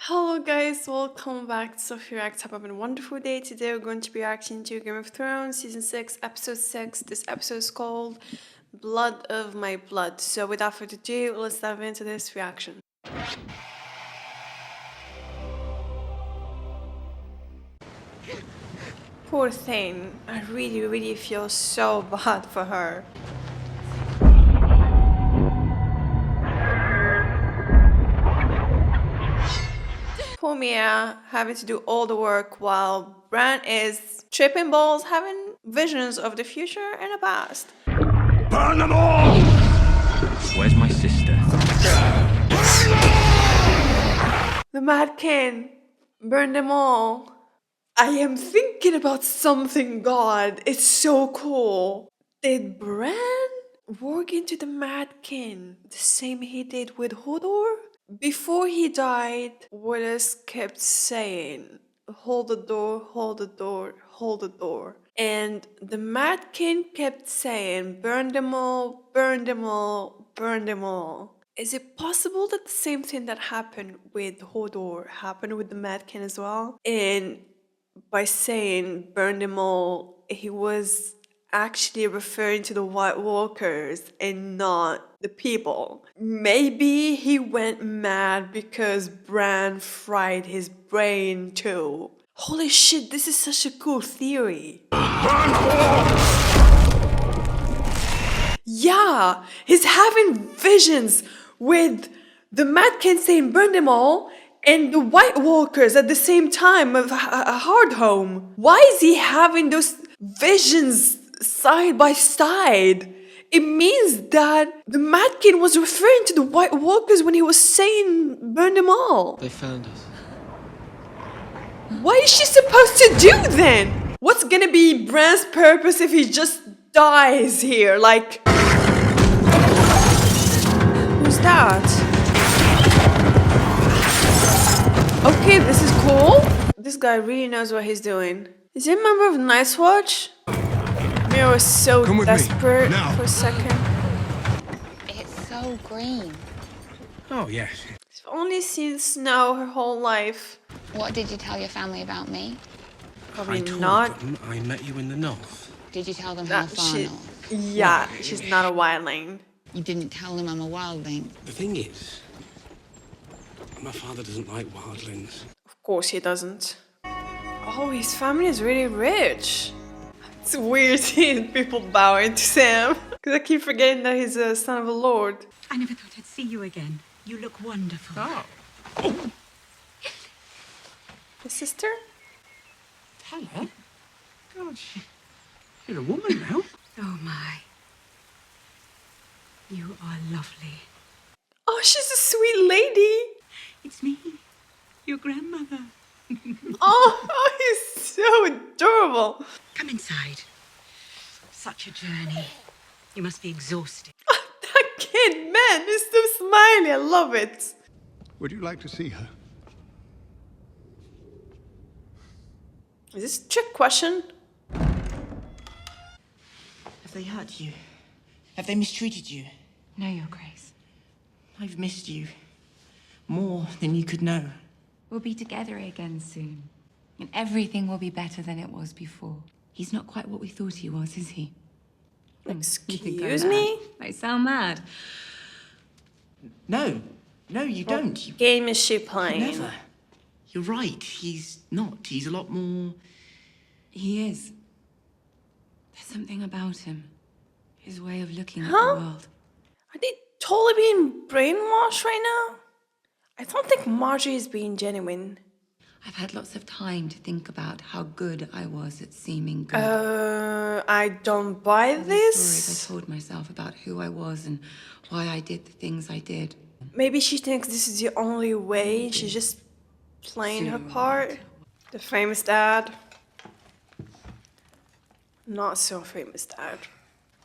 Hello guys, welcome back to Sophie Reacts. Hope having a wonderful day. Today we're going to be reacting to Game of Thrones Season 6, Episode 6. This episode is called Blood of My Blood. So without further ado, let's dive into this reaction. Poor thing. I really feel so bad for her. Poor Mia having to do all the work while Bran is tripping balls, having visions of the future and the past. Burn them all! Where's my sister? The Mad King, burn them all. I am thinking about something, God. It's so cool. Did Bran work into the Mad King the same he did with Hodor? Before he died, Willis kept saying, hold the door, hold the door, hold the door. And the Mad King kept saying, burn them all, burn them all, burn them all. Is it possible that the same thing that happened with Hodor happened with the Mad King as well? And by saying burn them all, he was actually referring to the White Walkers and not the people. Maybe he went mad because Bran fried his brain too. Holy shit, this is such a cool theory. Yeah, he's having visions with the Mad King saying burn them all and the White Walkers at the same time of a hard home. Why is he having those visions side by side? It means that the Mad King was referring to the White Walkers when he was saying burn them all. They found us. What is she supposed to do then? What's gonna be Bran's purpose if he just dies here? Like, who's that? Okay, this is cool. This guy really knows what he's doing. Is he a member of Night's Watch? Mira was so desperate for a second. It's so green. Oh, yes. She's only seen snow her whole life. What did you tell your family about me? Probably I told not. them I met you in the north. Did you tell them how That far shit. north? Yeah, she's not a wildling. You didn't tell them I'm a wildling. The thing is, my father doesn't like wildlings. Of course he doesn't. Oh, his family is really rich. It's weird seeing people bowing to Sam. Because I keep forgetting that he's a son of a lord. I never thought I'd see you again. You look wonderful. Oh. His sister? Hello. God, you're a woman now. Oh my. You are lovely. Oh, she's a sweet lady. It's me, your grandmother. Oh, he's so adorable. Come inside. Such a journey. You must be exhausted. That kid, man, he's so smiley. I love it. Would you like to see her? Is this a trick question? Have they hurt you? Have they mistreated you? No, Your Grace. I've missed you. More than you could know. We'll be together again soon. And everything will be better than it was before. He's not quite what we thought he was, is he? Excuse me? I sound mad. No. No, you don't. What game is she playing? Never. You're right. He's not. He's a lot more... He is. There's something about him. His way of looking at Huh? the world. Are they totally being brainwashed right now? I don't think Marjorie is being genuine. I've had lots of time to think about how good I was at seeming good. I don't buy All the this. stories I told myself about who I was and why I did the things I did. Maybe she thinks this is the only way. She's just playing her part. The famous dad. Not so famous dad.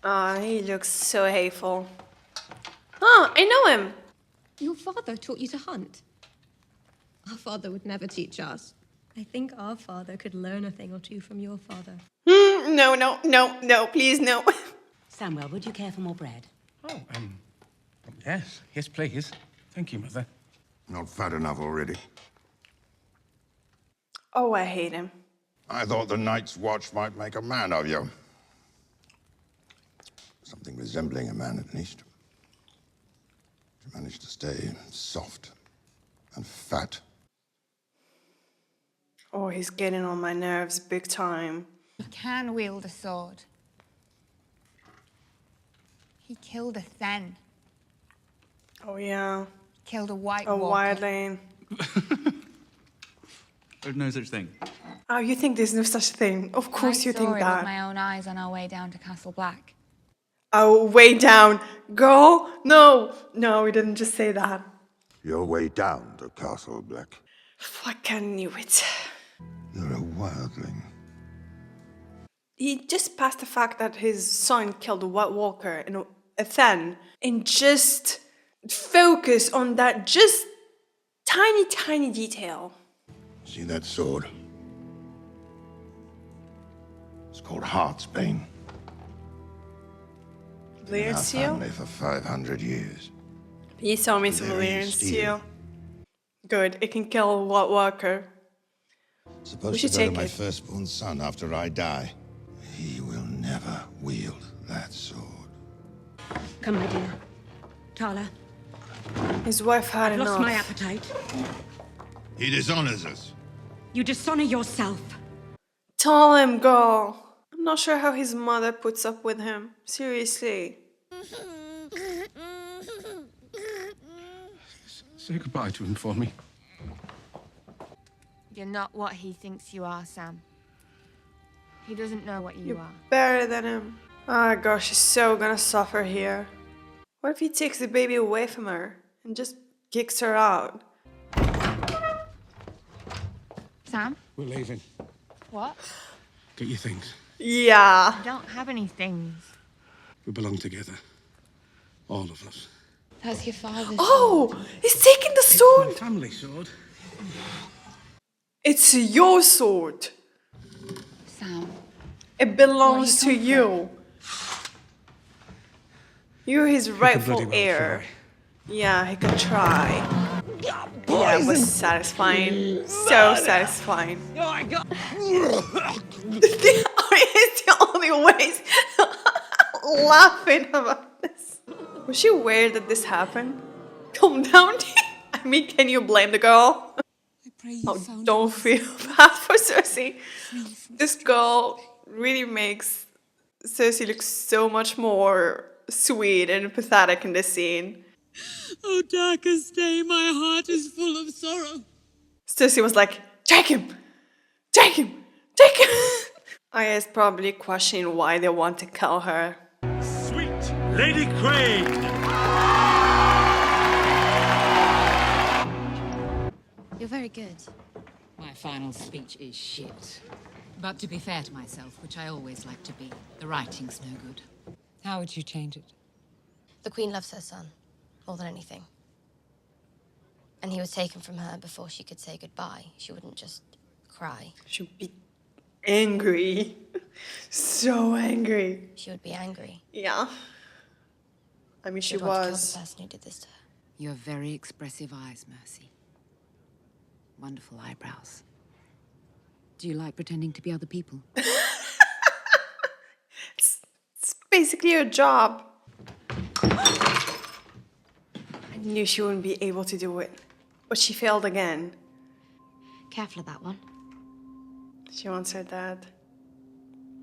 Ah, he looks so hateful. Huh, I know him. Your father taught you to hunt? Our father would never teach us. I think our father could learn a thing or two from your father. No, please, no. Samuel, would you care for more bread? Oh, yes. Yes, please. Thank you, Mother. Not fat enough already. Oh, I hate him. I thought the Night's Watch might make a man of you. Something resembling a man, at least. You managed to stay soft and fat. Oh, he's getting on my nerves big time. He can wield a sword. He killed a Then. Oh, yeah. Killed a White A Walker. wildling. There's no such thing. Oh, you think there's no such thing? Of course you think I saw it that. with my own eyes on our way down to Castle Black. Oh, way down. Girl? No. No, we didn't just say that. Your way down to Castle Black. Fuck, I knew it. You're a wildling. He just passed the fact that his son killed a White Walker and a Then, and just focus on that just tiny detail. See that sword? It's called Heartsbane. Been in Valyrian our steel? family for 500 years. He saw me some Valyrian Valyrian steel. steel. Good, it can kill a White Walker. We Supposed should to go to take my it. firstborn son after I die. He will never wield that sword. Come, my dear. Tala, His wife had I've enough. lost my appetite. He dishonors us. You dishonor yourself. Tell him, girl. I'm not sure how his mother puts up with him. Seriously. Say goodbye to him for me. You're not what he thinks you are, Sam. He doesn't know what you You're are. better than him. Oh gosh, she's so gonna suffer here. What if he takes the baby away from her and just kicks her out? Sam? We're leaving. What? Get your things. Yeah. I don't have any things. We belong together. All of us. That's your father's. Oh, he's taking the My sword. family sword. It's your sword. Sam. It belongs to What are you you. You're his rightful bloody well heir. Yeah, he could try. Yeah, it was satisfying. So satisfying. Oh my God. It's the only ways laughing about this. Was she aware that this happened? Calm down. I mean, can you blame the girl? Oh, don't feel bad for Cersei. This girl really makes Cersei look so much more sweet and pathetic in this scene. Oh, darkest day, my heart is full of sorrow. Cersei was like, take him! Take him! Take him! Arya's probably questioning why they want to kill her. Sweet Lady Crane! You're very good. My final speech is shit. But to be fair to myself, which I always like to be, the writing's no good. How would you change it? The Queen loves her son more than anything. And he was taken from her before she could say goodbye. She wouldn't just cry. She would be angry. So angry. She would be angry. Yeah. I mean, she She'd want to kill was. the person who did this to her. You have very expressive eyes, Mercy. Wonderful eyebrows. Do you like pretending to be other people? It's basically her job. I knew she wouldn't be able to do it. But she failed again. Careful of that one. She wants her dad.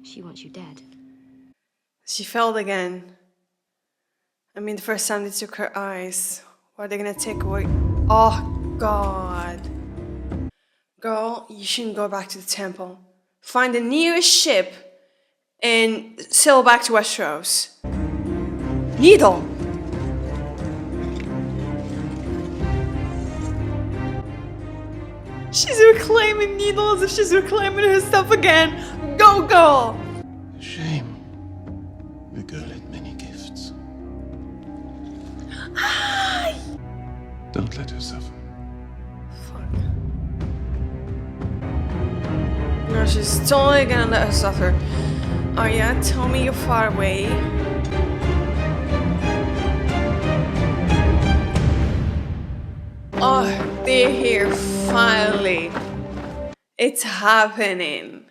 She wants you dead. She failed again. I mean, the first time they took her eyes. What are they gonna take away? Oh, God. Girl, you shouldn't go back to the temple. Find the nearest ship and sail back to Westeros. Needle! She's reclaiming Needle as if she's reclaiming herself again. Go, girl! Shame. The girl had many gifts. Don't let her suffer. Fuck. No, she's totally gonna let her suffer. Oh yeah, tell me you're far away. Oh, they're here, finally. It's happening.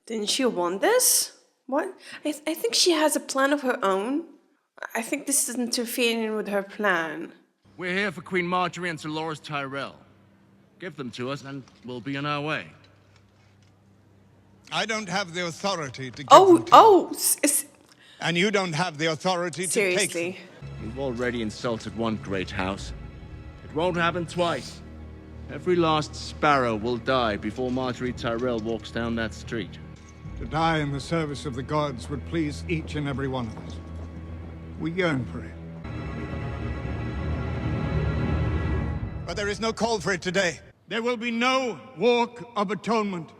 Didn't she want this? What? I think she has a plan of her own. I think this is interfering with her plan. We're here for Queen Marjorie and Sir Loras Tyrell. Give them to us and we'll be on our way. I don't have the authority to give them to you. And you don't have the authority to take them. You've already insulted one great house. It won't happen twice. Every last sparrow will die before Marjorie Tyrell walks down that street. To die in the service of the gods would please each and every one of us. We yearn for it. But there is no call for it today. There will be no walk of atonement.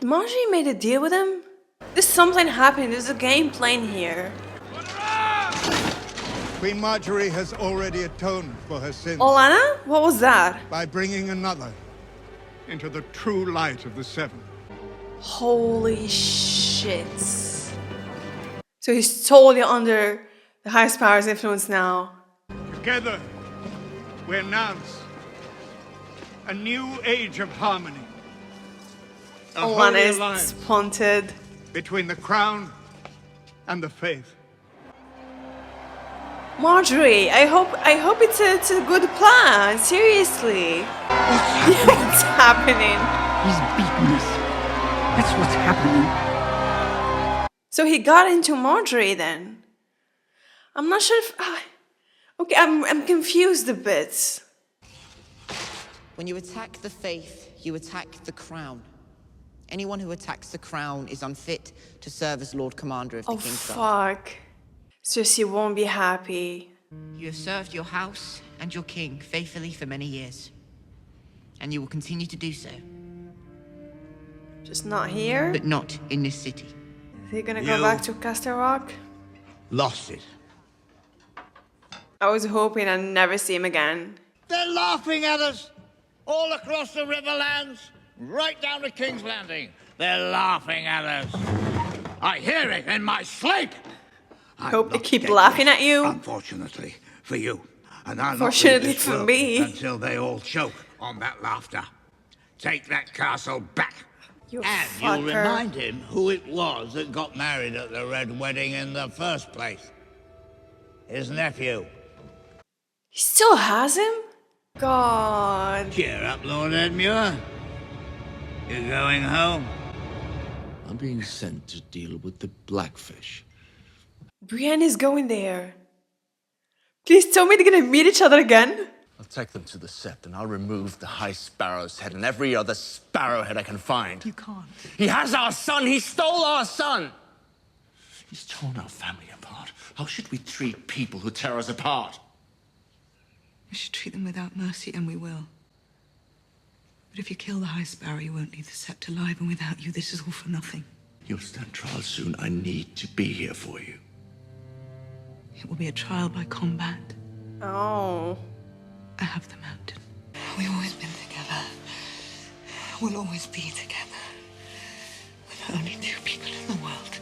Marjorie made a deal with him? There's something happening. There's a game playing here. Queen Marjorie has already atoned for her sins. Olana? What was that? By bringing another into the true light of the seven. Holy shit. So he's totally under the High Sparrow's influence now. Together, we announce a new age of harmony. A holy Olana is alliance disappointed. between the crown and the faith. Marjorie, I hope it's a good plan. Seriously. What's happening? He's beaten us. That's what's happening. So he got into Marjorie then. I'm not sure if... okay, I'm confused a bit. When you attack the faith, you attack the crown. Anyone who attacks the crown is unfit to serve as Lord Commander of the King's Guard. Fuck. So she won't be happy. You have served your house and your king faithfully for many years. And you will continue to do so. Just not here? But not in this city. Is he gonna go back to Castle Rock? Lost it. I was hoping I'd never see him again. They're laughing at us! All across the Riverlands, right down to King's Landing. They're laughing at us. I hear it in my sleep! I hope they keep laughing at you. Unfortunately for you. And I'll Fortunately not leave this for world me. until they all choke on that laughter. Take that castle back. You and fucker. you'll remind him who it was that got married at the Red Wedding in the first place. His nephew. He still has him? God. Cheer up, Lord Edmure. You're going home. I'm being sent to deal with the Blackfish. Brienne is going there. Please tell me they're gonna meet each other again. I'll take them to the Sept and I'll remove the High Sparrow's head and every other sparrow head I can find. You can't. He has our son! He stole our son! He's torn our family apart. How should we treat people who tear us apart? We should treat them without mercy, and we will. But if you kill the High Sparrow, you won't leave the Sept alive, and without you, this is all for nothing. You'll stand trial soon. I need to be here for you. It will be a trial by combat. Oh. I have the mountain. We've always been together. We'll always be together. We're the only two people in the world.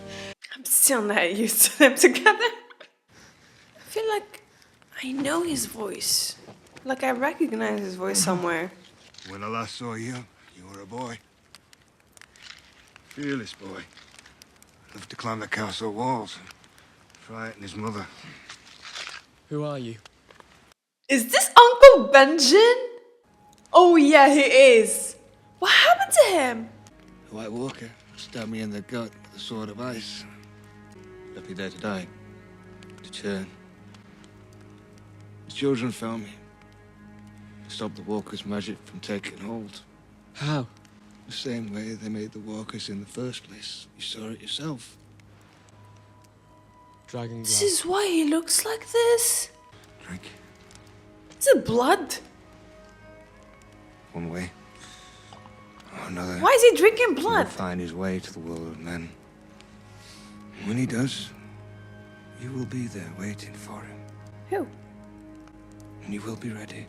I'm still not used to them together. I feel like I know his voice. Like I recognize his voice somewhere. When I last saw you, you were a boy. Fearless boy. Loved to climb the castle walls and frighten his mother. Who are you? Is this Uncle Benjen? Oh yeah, he is. What happened to him? The White Walker stabbed me in the gut with a sword of ice. Left me there to die. To churn. The children found me. Stopped the Walker's magic from taking hold. How? The same way they made the Walkers in the first place. You saw it yourself. Dragon This is why he looks like this? Drink. Is it blood? One way or another. Why is he drinking He'll blood? find his way to the world of men. When he does, you will be there waiting for him. Who? And you will be ready.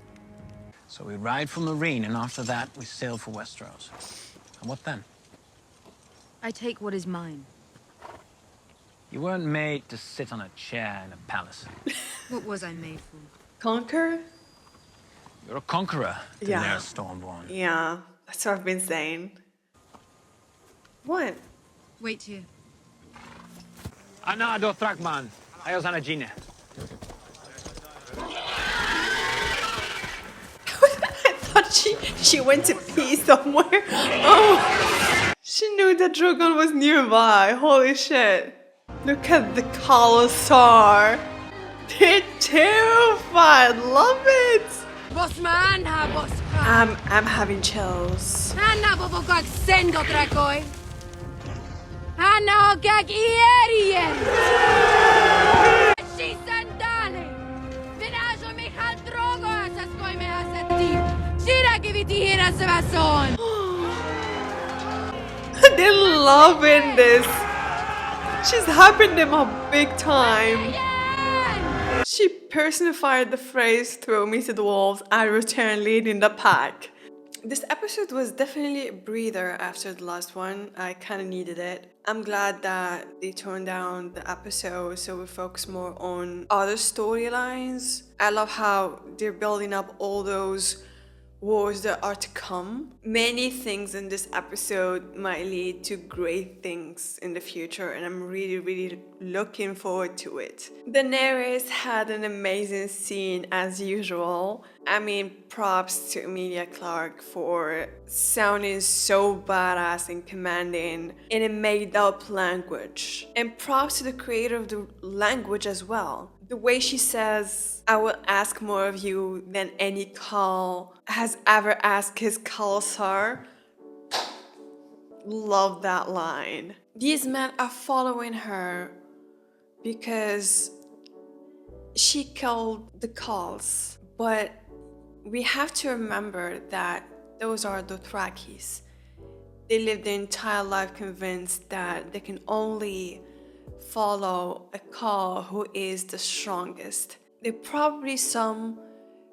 So we ride for Marine, and after that, we sail for Westeros. And what then? I take what is mine. You weren't made to sit on a chair in a palace. What was I made for? Conquer? You're a conqueror, Yeah. Daenerys Stormborn. Yeah, that's what I've been saying. What? Wait here. Ana do Thrakman. Ayos Anagine. I thought she went to pee somewhere. Oh, she knew that Drogon was nearby. Holy shit. Look at the Khalasar. They're terrified. Love it. I'm having chills. They're loving this. She's hyping them up big time. She personified the phrase "throw me to the wolves, I return leading the pack." This episode was definitely a breather after the last one. I kind of needed it. I'm glad that they toned down the episode so we focus more on other storylines. I love how they're building up all those wars that are to come. Many things in this episode might lead to great things in the future, and I'm really looking forward to it. Daenerys had an amazing scene as usual. I mean, props to Emilia Clarke for sounding so badass and commanding in a made-up language. And props to the creator of the language as well. The way she says, "I will ask more of you than any Khal has ever asked his Khalasar." Love that line. These men are following her because she killed the Khals. But we have to remember that those are Dothrakis. They live their entire life convinced that they can only follow a Khal who is the strongest. There are probably some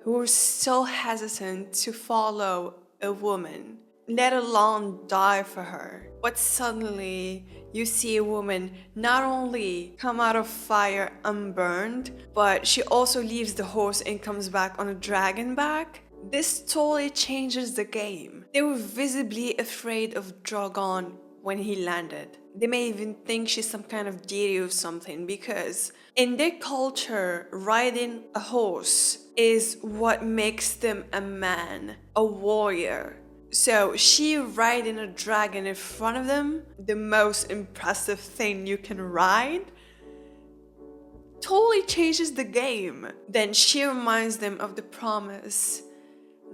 who are still hesitant to follow a woman, let alone die for her. But suddenly you see a woman not only come out of fire unburned, but she also leaves the horse and comes back on a dragon back. This totally changes the game. They were visibly afraid of Drogon when he landed. They may even think she's some kind of deity or something, because in their culture, riding a horse is what makes them a man, a warrior. So she riding a dragon in front of them, the most impressive thing you can ride, totally changes the game. Then she reminds them of the promise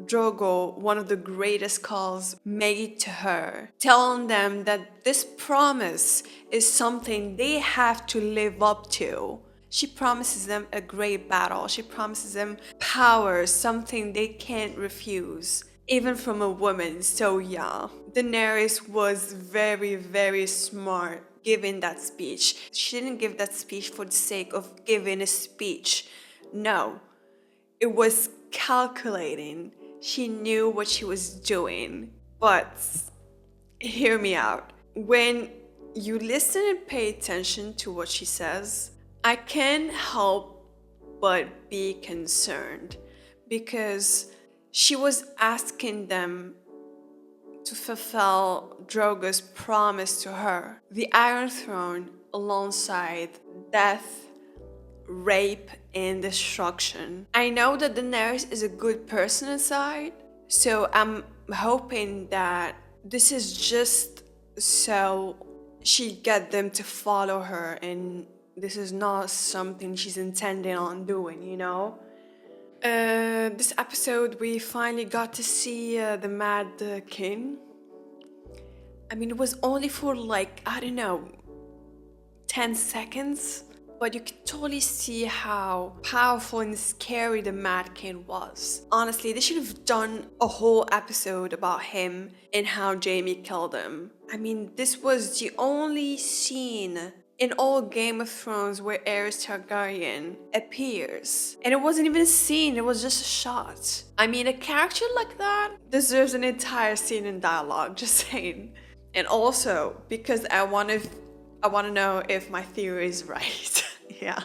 Drogo, one of the greatest Khals, made to her, telling them that this promise is something they have to live up to. She promises them a great battle. She promises them power, something they can't refuse, even from a woman. So yeah, Daenerys was very smart giving that speech. She didn't give that speech for the sake of giving a speech. No, it was calculating. She knew what she was doing. But hear me out. When you listen and pay attention to what she says, I can't help but be concerned, because she was asking them to fulfill Drogo's promise to her. The Iron Throne alongside death, rape, and destruction. I know that Daenerys is a good person inside, so I'm hoping that this is just so she get them to follow her, and this is not something she's intending on doing, you know? This episode we finally got to see the Mad King. I mean, it was only for like, I don't know, 10 seconds, but you could totally see how powerful and scary the Mad King was. Honestly, they should have done a whole episode about him and how Jaime killed him. I mean, this was the only scene in all Game of Thrones where Aerys Targaryen appears. And it wasn't even a scene, it was just a shot. I mean, a character like that deserves an entire scene in dialogue, just saying. And also, because I want to I want to know if my theory is right. Yeah.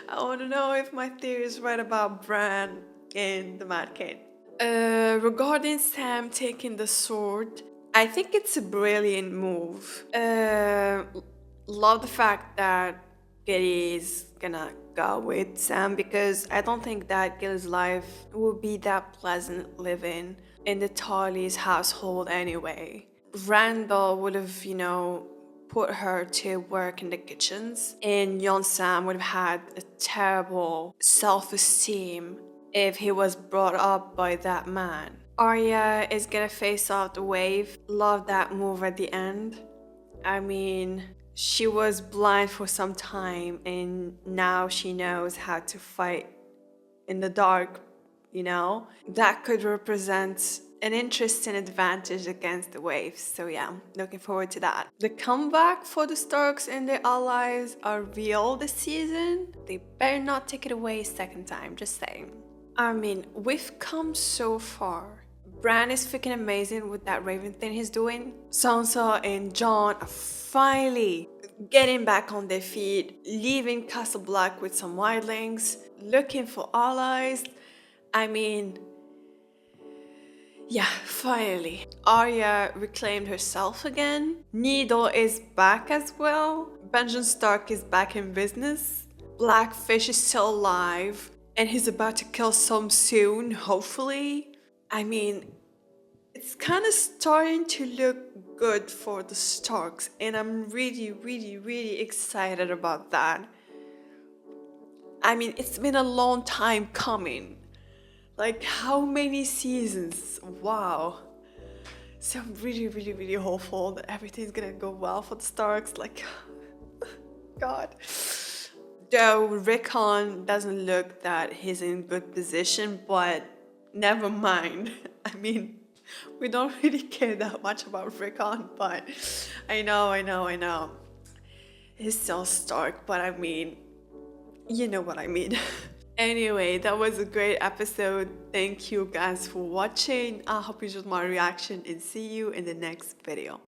I want to know if my theory is right about Bran and the Mad King. Regarding Sam taking the sword, I think it's a brilliant move. Love the fact that Gilly is gonna go with Sam, because I don't think that Gilly's life would be that pleasant living in the Tarley's household anyway. Randall would have, put her to work in the kitchens, and Jon Sam would have had a terrible self-esteem if he was brought up by that man. Arya is gonna face off the wave. Love that move at the end. I mean, she was blind for some time and now she knows how to fight in the dark, That could represent an interesting advantage against the waves. So yeah, looking forward to that. The comeback for the Starks and their allies are real this season. They better not take it away a second time, just saying. I mean, we've come so far. Bran is freaking amazing with that raven thing he's doing. Sansa and Jon are finally getting back on their feet, leaving Castle Black with some wildlings, looking for allies. I mean, yeah, finally. Arya reclaimed herself again. Needle is back as well. Benjen Stark is back in business. Blackfish is still alive, and he's about to kill some soon, hopefully. I mean, it's kind of starting to look good for the Starks, and I'm really, really, really excited about that. I mean, it's been a long time coming. Like, how many seasons? Wow. So I'm really, really, really hopeful that everything's gonna go well for the Starks. Like, God. Though Rickon doesn't look that he's in good position, but never mind. I mean, we don't really care that much about Rickon, but I know. He's still Stark, but I mean, you know what I mean. Anyway, that was a great episode. Thank you guys for watching. I hope you enjoyed my reaction and see you in the next video.